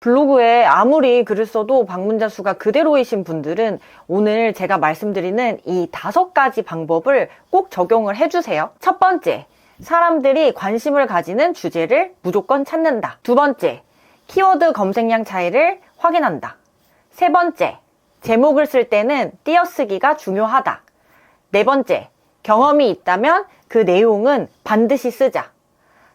블로그에 아무리 글을 써도 방문자 수가 그대로이신 분들은 오늘 제가 말씀드리는 이 5가지 방법을 꼭 적용을 해주세요. 첫 번째, 사람들이 관심을 가지는 주제를 무조건 찾는다. 두 번째, 키워드 검색량 차이를 확인한다. 세 번째, 제목을 쓸 때는 띄어쓰기가 중요하다. 네 번째, 경험이 있다면 그 내용은 반드시 쓰자.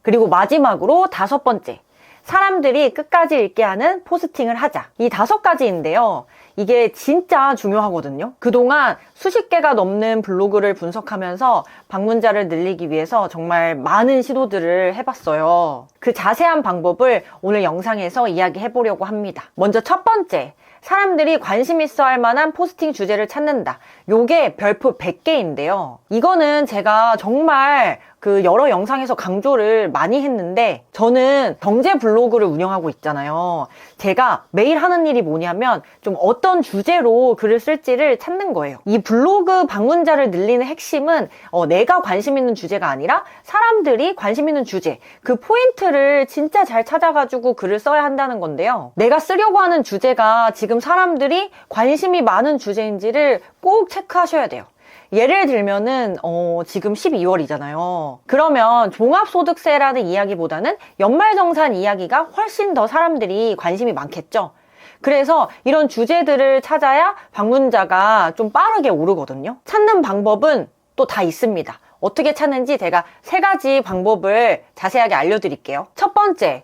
그리고 마지막으로 5번째, 사람들이 끝까지 읽게 하는 포스팅을 하자. 이 5가지인데요. 이게 진짜 중요하거든요. 그동안 수십 개가 넘는 블로그를 분석하면서 방문자를 늘리기 위해서 정말 많은 시도들을 해봤어요. 그 자세한 방법을 오늘 영상에서 이야기해 보려고 합니다. 먼저 첫 번째, 사람들이 관심 있어 할 만한 포스팅 주제를 찾는다. 요게 별표 100개인데요. 이거는 제가 정말 여러 영상에서 강조를 많이 했는데, 저는 경제 블로그를 운영하고 있잖아요. 제가 매일 하는 일이 뭐냐면 좀 어떤 주제로 글을 쓸지를 찾는 거예요. 이 블로그 방문자를 늘리는 핵심은 내가 관심 있는 주제가 아니라 사람들이 관심 있는 주제, 그 포인트를 진짜 잘 찾아가지고 글을 써야 한다는 건데요. 내가 쓰려고 하는 주제가 지금 사람들이 관심이 많은 주제인지를 꼭 체크하셔야 돼요. 예를 들면은 지금 12월이잖아요. 그러면 종합소득세라는 이야기보다는 연말정산 이야기가 훨씬 더 사람들이 관심이 많겠죠. 그래서 이런 주제들을 찾아야 방문자가 좀 빠르게 오르거든요. 찾는 방법은 또 다 있습니다. 어떻게 찾는지 제가 3가지 방법을 자세하게 알려드릴게요. 첫 번째,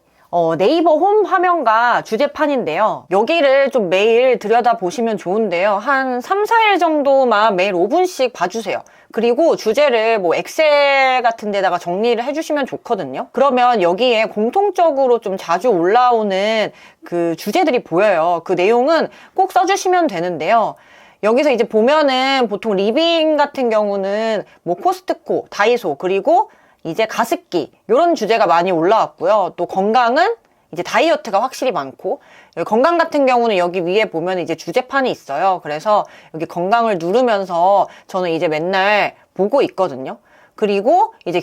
네이버 홈 화면과 주제판인데요. 여기를 좀 매일 들여다보시면 좋은데요. 한 3, 4일 정도만 매일 5분씩 봐주세요. 그리고 주제를 엑셀 같은 데다가 정리를 해주시면 좋거든요. 그러면 여기에 공통적으로 좀 자주 올라오는 그 주제들이 보여요. 그 내용은 꼭 써주시면 되는데요. 여기서 이제 보면은 보통 리빙 같은 경우는 코스트코, 다이소, 그리고 이제 가습기, 이런 주제가 많이 올라왔고요. 또 건강은 이제 다이어트가 확실히 많고, 건강 같은 경우는 여기 위에 보면 이제 주제판이 있어요. 그래서 여기 건강을 누르면서 저는 이제 맨날 보고 있거든요. 그리고 이제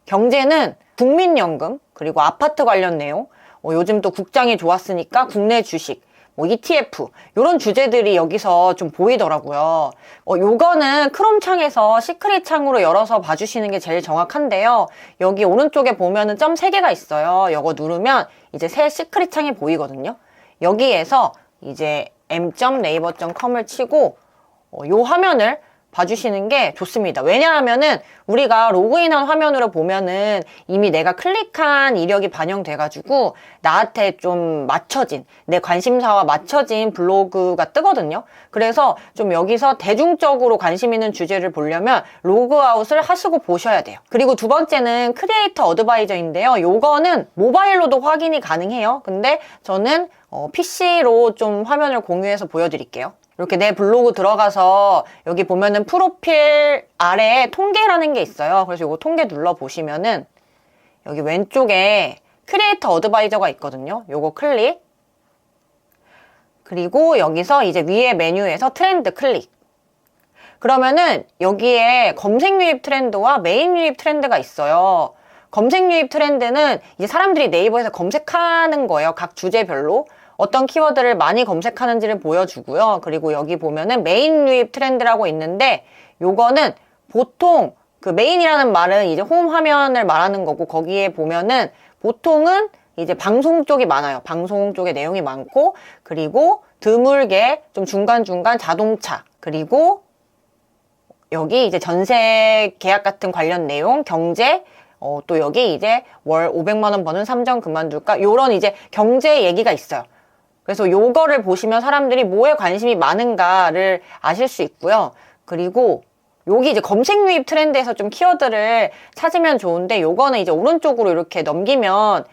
경제는 국민연금, 그리고 아파트 관련 내용, 요즘 또 국장이 좋았으니까 국내 주식, ETF, 이런 주제들이 여기서 좀 보이더라고요. 요거는 크롬 창에서 시크릿 창으로 열어서 봐주시는 게 제일 정확한데요. 여기 오른쪽에 보면은 점 3개가 있어요. 요거 누르면 이제 새 시크릿 창이 보이거든요. 여기에서 이제 m.naver.com을 치고 요 화면을 봐주시는 게 좋습니다. 왜냐하면은 우리가 로그인한 화면으로 보면은 이미 내가 클릭한 이력이 반영돼가지고 나한테 좀 맞춰진, 내 관심사와 맞춰진 블로그가 뜨거든요. 그래서 좀 여기서 대중적으로 관심 있는 주제를 보려면 로그아웃을 하시고 보셔야 돼요. 그리고 두 번째는 크리에이터 어드바이저인데요. 요거는 모바일로도 확인이 가능해요. 근데 저는 PC로 좀 화면을 공유해서 보여드릴게요. 이렇게 내 블로그 들어가서 여기 보면은 프로필 아래에 통계라는 게 있어요. 그래서 이거 통계 눌러보시면은 여기 왼쪽에 크리에이터 어드바이저가 있거든요. 요거 클릭. 그리고 여기서 이제 위에 메뉴에서 트렌드 클릭. 그러면은 여기에 검색 유입 트렌드와 메인 유입 트렌드가 있어요. 검색 유입 트렌드는 이제 사람들이 네이버에서 검색하는 거예요. 각 주제별로. 어떤 키워드를 많이 검색하는지를 보여주고요. 그리고 여기 보면은 메인 유입 트렌드라고 있는데, 요거는 보통 그 메인이라는 말은 이제 홈 화면을 말하는 거고, 거기에 보면은 보통은 이제 방송 쪽이 많아요. 방송 쪽에 내용이 많고, 그리고 드물게 좀 중간중간 자동차, 그리고 여기 이제 전세 계약 같은 관련 내용, 경제, 또 여기 이제 월 500만 원 버는 삼정 그만둘까? 요런 이제 경제 얘기가 있어요. 그래서 요거를 보시면 사람들이 뭐에 관심이 많은가를 아실 수 있고요. 그리고 여기 이제 검색 유입 트렌드에서 좀 키워드를 찾으면 좋은데, 요거는 이제 오른쪽으로 이렇게 넘기면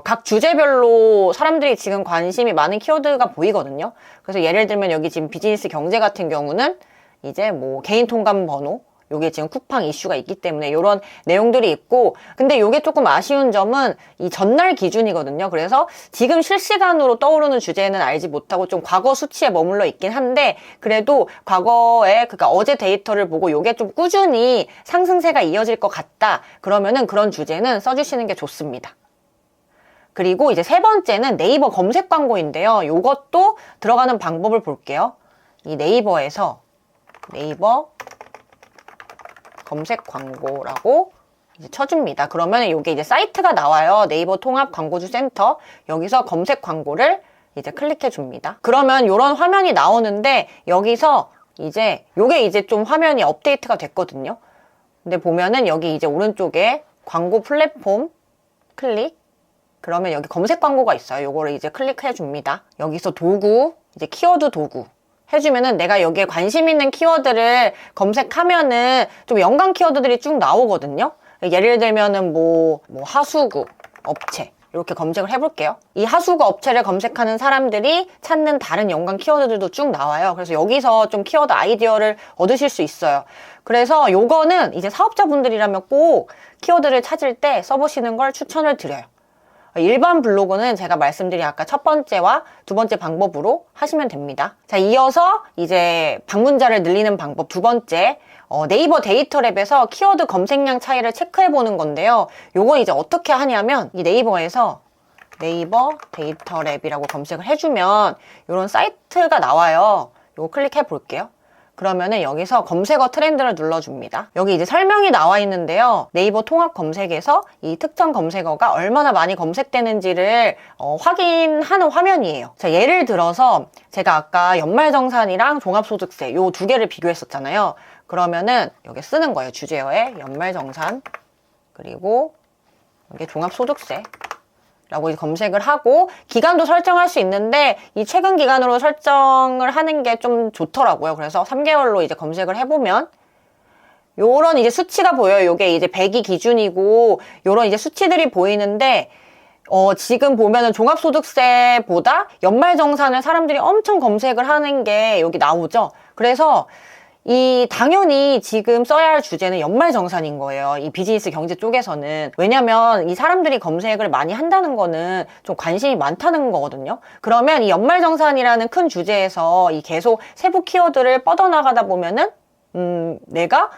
각 주제별로 사람들이 지금 관심이 많은 키워드가 보이거든요. 그래서 예를 들면 여기 지금 비즈니스 경제 같은 경우는 이제 개인 통관 번호, 요게 지금 쿠팡 이슈가 있기 때문에 이런 내용들이 있고, 근데 요게 조금 아쉬운 점은 이 전날 기준이거든요. 그래서 지금 실시간으로 떠오르는 주제는 알지 못하고 좀 과거 수치에 머물러 있긴 한데, 그래도 과거에 그러니까 어제 데이터를 보고 요게 좀 꾸준히 상승세가 이어질 것 같다, 그러면은 그런 주제는 써주시는 게 좋습니다. 그리고 이제 세 번째는 네이버 검색 광고인데요. 요것도 들어가는 방법을 볼게요. 이 네이버에서 네이버 검색 광고라고 이제 쳐줍니다. 그러면 이게 이제 사이트가 나와요. 네이버 통합 광고주 센터. 여기서 검색 광고를 이제 클릭해 줍니다. 그러면 이런 화면이 나오는데 여기서 이제 요게 이제 좀 화면이 업데이트가 됐거든요. 근데 보면은 여기 이제 오른쪽에 광고 플랫폼 클릭. 그러면 여기 검색 광고가 있어요. 요거를 이제 클릭해 줍니다. 여기서 도구, 이제 키워드 도구 해주면은 내가 여기에 관심 있는 키워드를 검색하면은 좀 연관 키워드들이 쭉 나오거든요. 예를 들면은 뭐 하수구, 업체 이렇게 검색을 해볼게요. 이 하수구 업체를 검색하는 사람들이 찾는 다른 연관 키워드들도 쭉 나와요. 그래서 여기서 좀 키워드 아이디어를 얻으실 수 있어요. 그래서 요거는 이제 사업자분들이라면 꼭 키워드를 찾을 때 써보시는 걸 추천을 드려요. 일반 블로그는 제가 말씀드린 아까 첫 번째와 두 번째 방법으로 하시면 됩니다. 자, 이어서 이제 방문자를 늘리는 방법 두 번째, 네이버 데이터랩에서 키워드 검색량 차이를 체크해 보는 건데요. 요건 이제 어떻게 하냐면 이 네이버에서 네이버 데이터랩이라고 검색을 해주면 이런 사이트가 나와요. 요거 클릭해 볼게요. 그러면은 여기서 검색어 트렌드를 눌러줍니다. 여기 이제 설명이 나와 있는데요. 네이버 통합 검색에서 이 특정 검색어가 얼마나 많이 검색되는지를 확인하는 화면이에요. 자, 예를 들어서 제가 아까 연말정산이랑 종합소득세 요 두 개를 비교했었잖아요. 그러면은 여기 쓰는 거예요. 주제어에 연말정산 그리고 여기 종합소득세 라고 검색을 하고 기간도 설정할 수 있는데 이 최근 기간으로 설정을 하는 게 좀 좋더라고요. 그래서 3개월로 이제 검색을 해보면 요런 이제 수치가 보여요. 요게 이제 100이 기준이고 요런 이제 수치들이 보이는데 지금 보면은 종합소득세보다 연말정산을 사람들이 엄청 검색을 하는 게 여기 나오죠. 그래서 당연히 지금 써야 할 주제는 연말정산인 거예요. 이 비즈니스 경제 쪽에서는. 왜냐면 이 사람들이 검색을 많이 한다는 거는 좀 관심이 많다는 거거든요. 그러면 이 연말정산이라는 큰 주제에서 이 계속 세부 키워드를 뻗어나가다 보면은 내가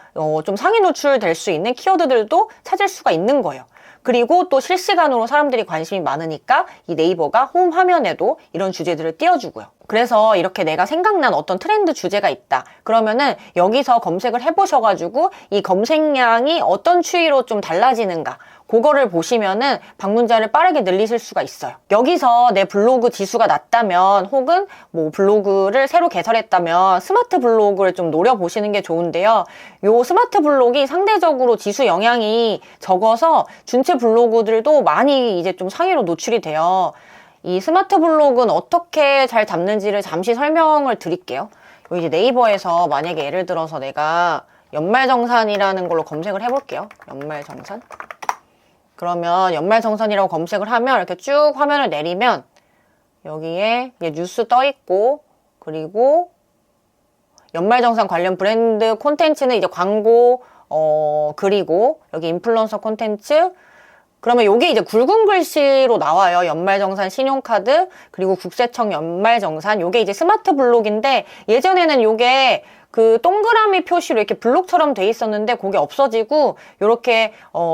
좀 상위 노출될 수 있는 키워드들도 찾을 수가 있는 거예요. 그리고 또 실시간으로 사람들이 관심이 많으니까 이 네이버가 홈 화면에도 이런 주제들을 띄워주고요. 그래서 이렇게 내가 생각난 어떤 트렌드 주제가 있다. 그러면은 여기서 검색을 해보셔가지고 이 검색량이 어떤 추이로 좀 달라지는가. 그거를 보시면은 방문자를 빠르게 늘리실 수가 있어요. 여기서 내 블로그 지수가 낮다면 혹은 뭐 블로그를 새로 개설했다면 스마트 블로그를 좀 노려보시는 게 좋은데요. 요 스마트 블록이 상대적으로 지수 영향이 적어서 준체 블로그들도 많이 이제 좀 상위로 노출이 돼요. 이 스마트 블록은 어떻게 잘 잡는지를 잠시 설명을 드릴게요. 이제 네이버에서 만약에 예를 들어서 내가 연말정산이라는 걸로 검색을 해볼게요. 연말정산. 그러면 연말정산이라고 검색을 하면 이렇게 쭉 화면을 내리면 여기에 뉴스 떠 있고 그리고 연말정산 관련 브랜드 콘텐츠는 이제 광고 그리고 여기 인플루언서 콘텐츠 그러면 요게 이제 굵은 글씨로 나와요. 연말정산 신용카드 그리고 국세청 연말정산 요게 이제 스마트 블록인데 예전에는 요게 그 동그라미 표시로 이렇게 블록처럼 돼 있었는데 그게 없어지고 요렇게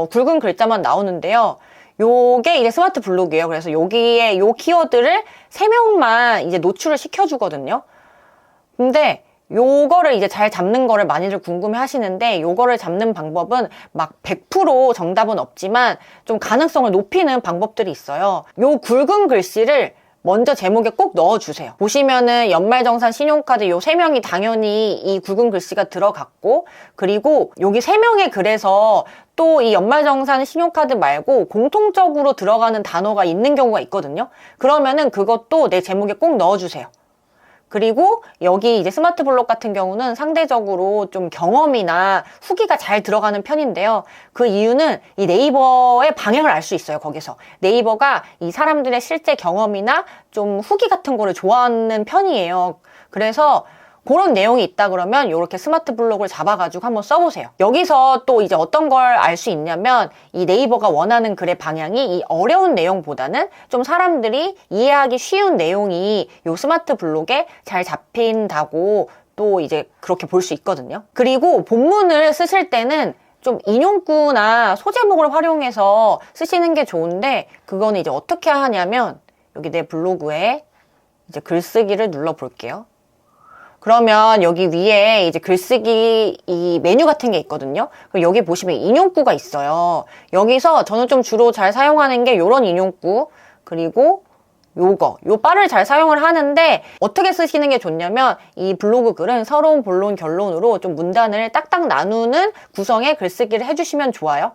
굵은 글자만 나오는데요. 요게 이제 스마트 블록이에요. 그래서 여기에 요 키워드를 3명만 이제 노출을 시켜주거든요. 근데 요거를 이제 잘 잡는 거를 많이들 궁금해 하시는데 요거를 잡는 방법은 막 100% 정답은 없지만 좀 가능성을 높이는 방법들이 있어요. 요 굵은 글씨를 먼저 제목에 꼭 넣어주세요. 보시면은 연말정산 신용카드 요 3명이 당연히 이 굵은 글씨가 들어갔고 그리고 여기 3명의 글에서 또 이 연말정산 신용카드 말고 공통적으로 들어가는 단어가 있는 경우가 있거든요. 그러면은 그것도 내 제목에 꼭 넣어주세요. 그리고 여기 이제 스마트 블록 같은 경우는 상대적으로 좀 경험이나 후기가 잘 들어가는 편인데요. 그 이유는 이 네이버의 방향을 알 수 있어요, 거기서. 네이버가 이 사람들의 실제 경험이나 좀 후기 같은 거를 좋아하는 편이에요. 그래서 그런 내용이 있다 그러면 이렇게 스마트 블록을 잡아가지고 한번 써보세요. 여기서 또 이제 어떤 걸 알 수 있냐면 이 네이버가 원하는 글의 방향이 이 어려운 내용보다는 좀 사람들이 이해하기 쉬운 내용이 이 스마트 블록에 잘 잡힌다고 또 이제 그렇게 볼 수 있거든요. 그리고 본문을 쓰실 때는 좀 인용구나 소제목을 활용해서 쓰시는 게 좋은데, 그거는 이제 어떻게 하냐면 여기 내 블로그에 이제 글쓰기를 눌러 볼게요. 그러면 여기 위에 이제 글쓰기 이 메뉴 같은 게 있거든요. 여기 보시면 인용구가 있어요. 여기서 저는 좀 주로 잘 사용하는 게 요런 인용구, 그리고 요 바를 잘 사용을 하는데, 어떻게 쓰시는 게 좋냐면 이 블로그 글은 서론, 본론, 결론으로 좀 문단을 딱딱 나누는 구성의 글쓰기를 해주시면 좋아요.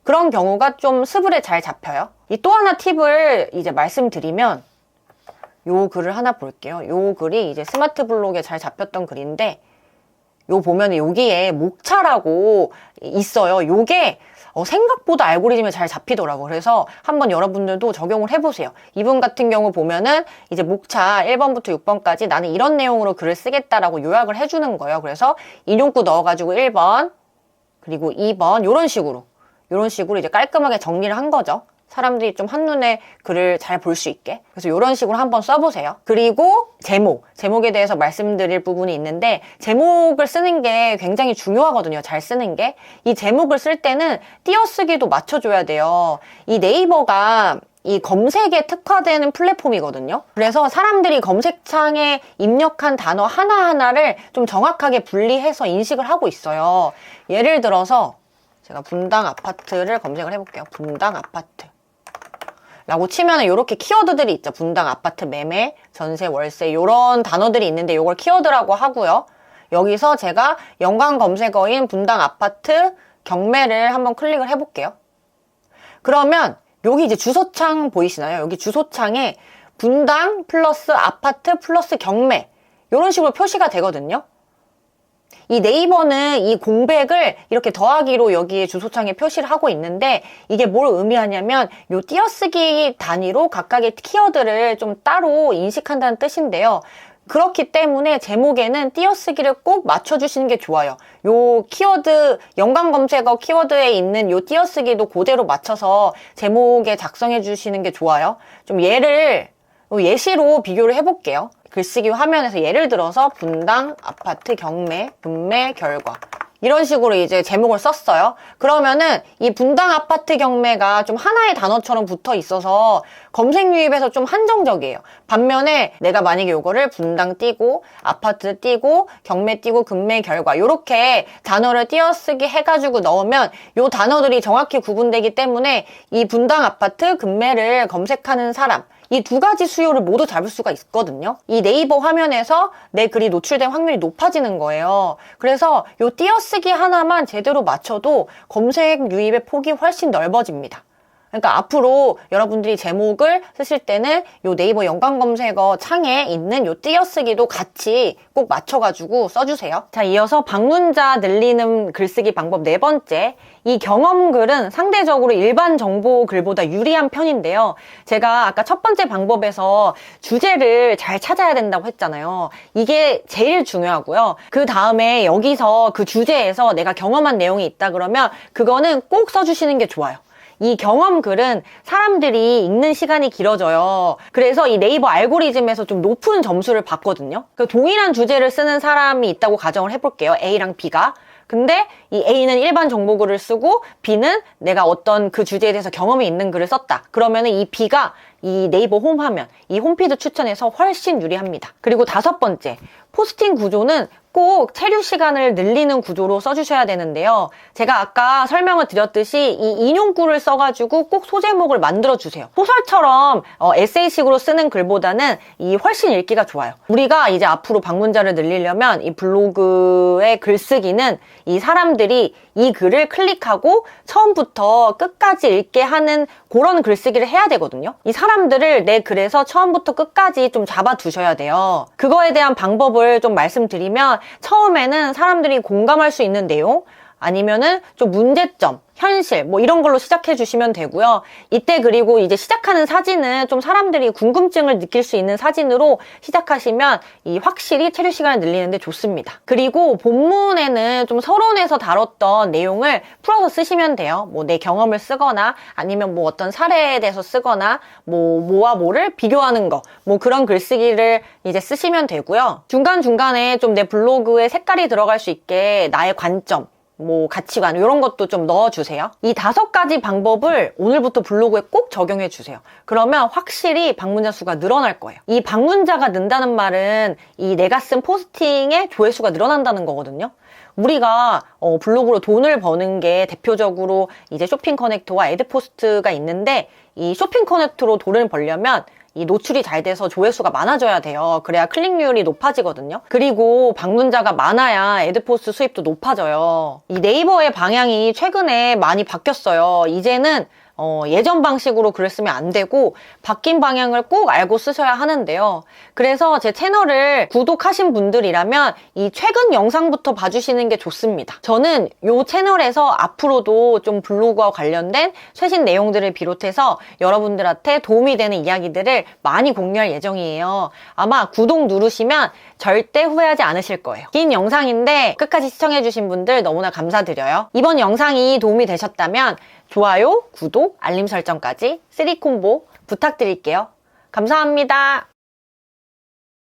그런 경우가 좀 스브레 잘 잡혀요. 이 또 하나 팁을 이제 말씀드리면, 요 글을 하나 볼게요. 요 글이 이제 스마트 블록에 잘 잡혔던 글인데, 요 보면 여기에 목차라고 있어요. 요게 생각보다 알고리즘에 잘 잡히더라고요. 그래서 한번 여러분들도 적용을 해보세요. 이분 같은 경우 보면은 이제 목차 1번부터 6번까지 나는 이런 내용으로 글을 쓰겠다라고 요약을 해주는 거예요. 그래서 인용구 넣어가지고 1번, 그리고 2번, 요런 식으로 이제 깔끔하게 정리를 한 거죠. 사람들이 좀 한눈에 글을 잘 볼 수 있게. 그래서 이런 식으로 한번 써보세요. 그리고 제목에 대해서 말씀드릴 부분이 있는데, 제목을 쓰는 게 굉장히 중요하거든요. 잘 쓰는 게. 이 제목을 쓸 때는 띄어쓰기도 맞춰줘야 돼요. 이 네이버가 이 검색에 특화되는 플랫폼이거든요. 그래서 사람들이 검색창에 입력한 단어 하나하나를 좀 정확하게 분리해서 인식을 하고 있어요. 예를 들어서 제가 분당 아파트를 검색을 해볼게요. 분당 아파트 라고 치면은 이렇게 키워드들이 있죠. 분당 아파트 매매, 전세, 월세 이런 단어들이 있는데 이걸 키워드라고 하고요. 여기서 제가 연관 검색어인 분당 아파트 경매를 한번 클릭을 해볼게요. 그러면 여기 이제 주소창 보이시나요? 여기 주소창에 분당 플러스 아파트 플러스 경매 이런 식으로 표시가 되거든요. 이 네이버는 이 공백을 이렇게 더하기로 여기에 주소창에 표시를 하고 있는데, 이게 뭘 의미하냐면 요 띄어쓰기 단위로 각각의 키워드를 좀 따로 인식한다는 뜻인데요. 그렇기 때문에 제목에는 띄어쓰기를 꼭 맞춰주시는 게 좋아요. 요 키워드, 연관 검색어 키워드에 있는 요 띄어쓰기도 그대로 맞춰서 제목에 작성해 주시는 게 좋아요. 좀 예시로 비교를 해볼게요. 글쓰기 화면에서 예를 들어서 분당 아파트 경매 금매 결과 이런 식으로 이제 제목을 썼어요. 그러면은 이 분당 아파트 경매가 좀 하나의 단어처럼 붙어 있어서 검색 유입에서 좀 한정적이에요. 반면에 내가 만약에 요거를 분당 띄고 아파트 띄고 경매 띄고 금매 결과 요렇게 단어를 띄어쓰기 해가지고 넣으면 요 단어들이 정확히 구분되기 때문에 이 분당 아파트 금매를 검색하는 사람, 이 두 가지 수요를 모두 잡을 수가 있거든요. 이 네이버 화면에서 내 글이 노출된 확률이 높아지는 거예요. 그래서 이 띄어쓰기 하나만 제대로 맞춰도 검색 유입의 폭이 훨씬 넓어집니다. 그러니까 앞으로 여러분들이 제목을 쓰실 때는 요 네이버 연관 검색어 창에 있는 요 띄어쓰기도 같이 꼭 맞춰가지고 써주세요. 자, 이어서 방문자 늘리는 글쓰기 방법 네 번째. 이 경험글은 상대적으로 일반 정보 글보다 유리한 편인데요. 제가 아까 첫 번째 방법에서 주제를 잘 찾아야 된다고 했잖아요. 이게 제일 중요하고요. 그 다음에 여기서 그 주제에서 내가 경험한 내용이 있다 그러면 그거는 꼭 써주시는 게 좋아요. 이 경험글은 사람들이 읽는 시간이 길어져요. 그래서 이 네이버 알고리즘에서 좀 높은 점수를 받거든요. 동일한 주제를 쓰는 사람이 있다고 가정을 해볼게요. A랑 B가. 근데 이 A는 일반 정보글을 쓰고 B는 내가 어떤 그 주제에 대해서 경험이 있는 글을 썼다. 그러면은 이 B가 이 네이버 홈 화면, 이 홈피드 추천에서 훨씬 유리합니다. 그리고 다섯 번째, 포스팅 구조는 꼭 체류 시간을 늘리는 구조로 써주셔야 되는데요. 제가 아까 설명을 드렸듯이 이 인용구를 써가지고 꼭 소제목을 만들어주세요. 소설처럼 에세이식으로 쓰는 글보다는 이 훨씬 읽기가 좋아요. 우리가 이제 앞으로 방문자를 늘리려면 이 블로그의 글쓰기는 이 사람들이 이 글을 클릭하고 처음부터 끝까지 읽게 하는 그런 글쓰기를 해야 되거든요. 이 사람들을 내 글에서 처음부터 끝까지 좀 잡아두셔야 돼요. 그거에 대한 방법을 좀 말씀드리면, 처음에는 사람들이 공감할 수 있는 내용, 아니면은 좀 문제점, 현실 뭐 이런 걸로 시작해 주시면 되고요. 이때 그리고 이제 시작하는 사진은 좀 사람들이 궁금증을 느낄 수 있는 사진으로 시작하시면 이 확실히 체류 시간을 늘리는데 좋습니다. 그리고 본문에는 좀 서론에서 다뤘던 내용을 풀어서 쓰시면 돼요. 뭐 내 경험을 쓰거나 아니면 뭐 어떤 사례에 대해서 쓰거나 뭐 뭐와 뭐를 비교하는 거, 뭐 그런 글쓰기를 이제 쓰시면 되고요. 중간중간에 좀 내 블로그에 색깔이 들어갈 수 있게 나의 관점, 뭐 가치관 이런 것도 좀 넣어주세요. 이 5가지 방법을 오늘부터 블로그에 꼭 적용해주세요. 그러면 확실히 방문자 수가 늘어날 거예요. 이 방문자가 는다는 말은 이 내가 쓴 포스팅의 조회수가 늘어난다는 거거든요. 우리가 블로그로 돈을 버는 게 대표적으로 이제 쇼핑 커넥트와 애드포스트가 있는데, 이 쇼핑 커넥트로 돈을 벌려면 이 노출이 잘 돼서 조회수가 많아져야 돼요. 그래야 클릭률이 높아지거든요. 그리고 방문자가 많아야 애드포스트 수입도 높아져요. 이 네이버의 방향이 최근에 많이 바뀌었어요. 이제는 예전 방식으로 글을 쓰면 안 되고 바뀐 방향을 꼭 알고 쓰셔야 하는데요. 그래서 제 채널을 구독하신 분들이라면 이 최근 영상부터 봐주시는 게 좋습니다. 저는 이 채널에서 앞으로도 좀 블로그와 관련된 최신 내용들을 비롯해서 여러분들한테 도움이 되는 이야기들을 많이 공유할 예정이에요. 아마 구독 누르시면 절대 후회하지 않으실 거예요. 긴 영상인데 끝까지 시청해주신 분들 너무나 감사드려요. 이번 영상이 도움이 되셨다면 좋아요, 구독, 알림 설정까지 3콤보 부탁드릴게요. 감사합니다.